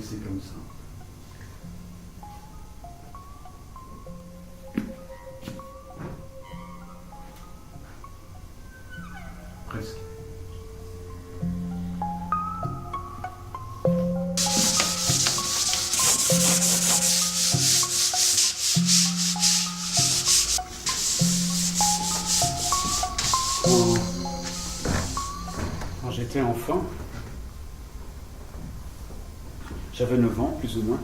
laisser comme ça. Presque. Quand j'étais enfant, j'avais 9 ans, plus ou moins.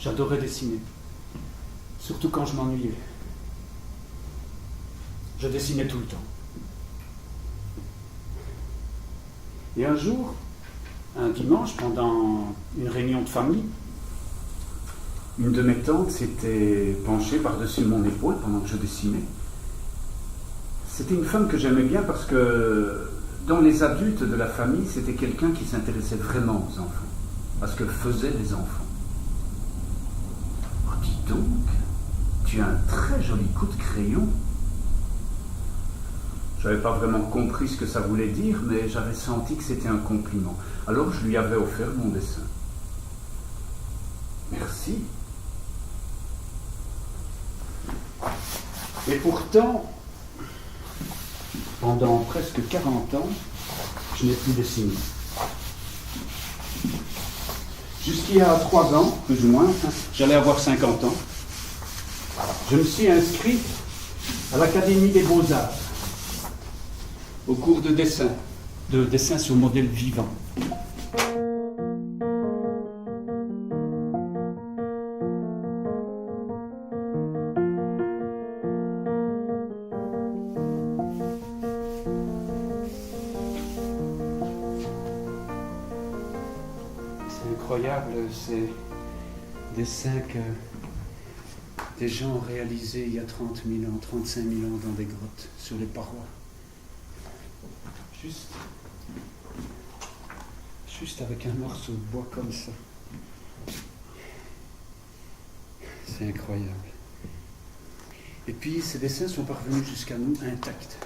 J'adorais dessiner, surtout quand je m'ennuyais. Je dessinais tout le temps. Et un jour, un dimanche, pendant une réunion de famille, une de mes tantes s'était penchée par-dessus mon épaule pendant que je dessinais. C'était une femme que j'aimais bien parce que dans les adultes de la famille, c'était quelqu'un qui s'intéressait vraiment aux enfants, à ce que faisaient les enfants. Oh, dis donc, tu as un très joli coup de crayon. Je n'avais pas vraiment compris ce que ça voulait dire, mais j'avais senti que c'était un compliment. Alors je lui avais offert mon dessin. Merci. Et pourtant, pendant presque 40 ans, je n'ai plus dessiné. Jusqu'il y a 3 ans, plus ou moins, j'allais avoir 50 ans, je me suis inscrit à l'Académie des Beaux-Arts, au cours de dessin sur modèle vivant. C'est incroyable, ces dessins que des gens ont réalisés il y a 30 000 ans, 35 000 ans dans des grottes, sur les parois. Juste avec un morceau de bois comme ça. C'est incroyable. Et puis ces dessins sont parvenus jusqu'à nous intacts.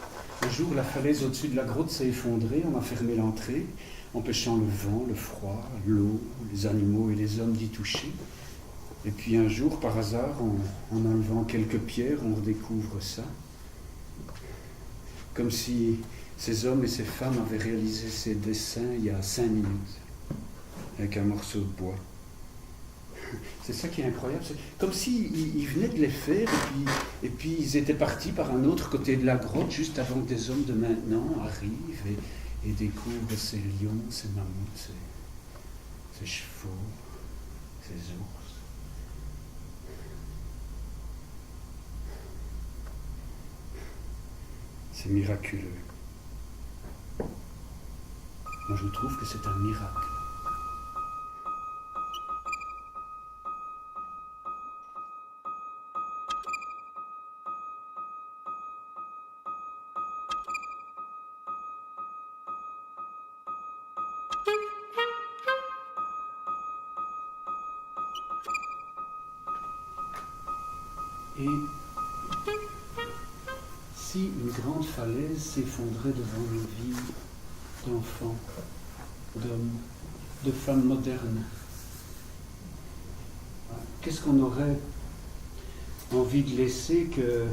Un jour, la falaise au-dessus de la grotte s'est effondrée, on a fermé l'entrée, empêchant le vent, le froid, l'eau, les animaux et les hommes d'y toucher. Et puis un jour, par hasard, en enlevant quelques pierres, on redécouvre ça. Comme si ces hommes et ces femmes avaient réalisé ces dessins il y a 5 minutes, avec un morceau de bois. C'est ça qui est incroyable. C'est comme s'ils venaient de les faire et puis ils étaient partis par un autre côté de la grotte juste avant que des hommes de maintenant arrivent et découvrent ces lions, ces mammouths, ces chevaux, ces ours. C'est miraculeux. Moi, je trouve que c'est un miracle. Et si une grande falaise s'effondrait devant nos vies d'enfants, d'hommes, de femmes modernes, qu'est-ce qu'on aurait envie de laisser que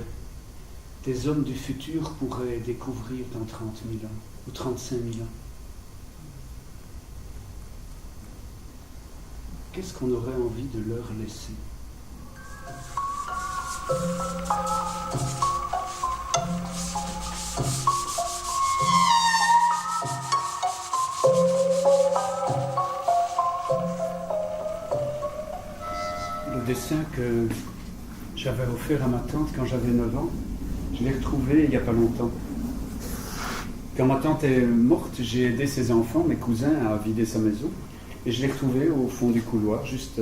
des hommes du futur pourraient découvrir dans 30 000 ans ou 35 000 ans? Qu'est-ce qu'on aurait envie de leur laisser? Le dessin que j'avais offert à ma tante quand j'avais 9 ans, je l'ai retrouvé il n'y a pas longtemps. Quand ma tante est morte, j'ai aidé ses enfants, mes cousins, à vider sa maison. Et je l'ai retrouvé au fond du couloir, juste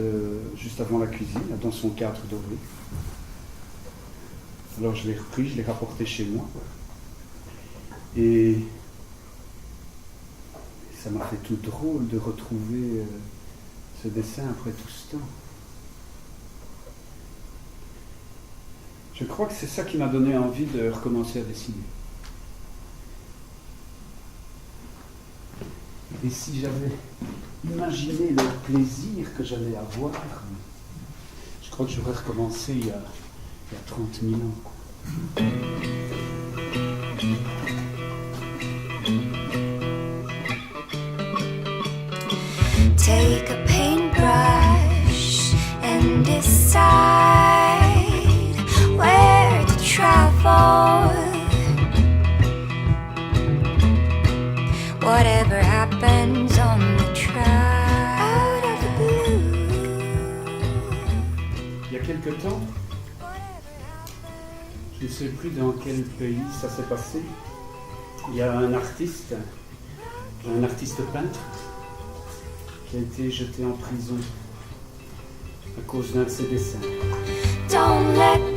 avant la cuisine, dans son cadre doré. Alors je l'ai repris, je l'ai rapporté chez moi. Et ça m'a fait tout drôle de retrouver ce dessin après tout ce temps. Je crois que c'est ça qui m'a donné envie de recommencer à dessiner. Et si j'avais imaginé le plaisir que j'allais avoir, je crois que j'aurais recommencé il y a 30 000 ans. Take a paintbrush and decide where to travel. Whatever happens on the track. Out of the blue. Il y a quelque temps, je ne sais plus dans quel pays ça s'est passé, il y a un artiste peintre, qui a été jeté en prison à cause d'un de ses dessins. Don't let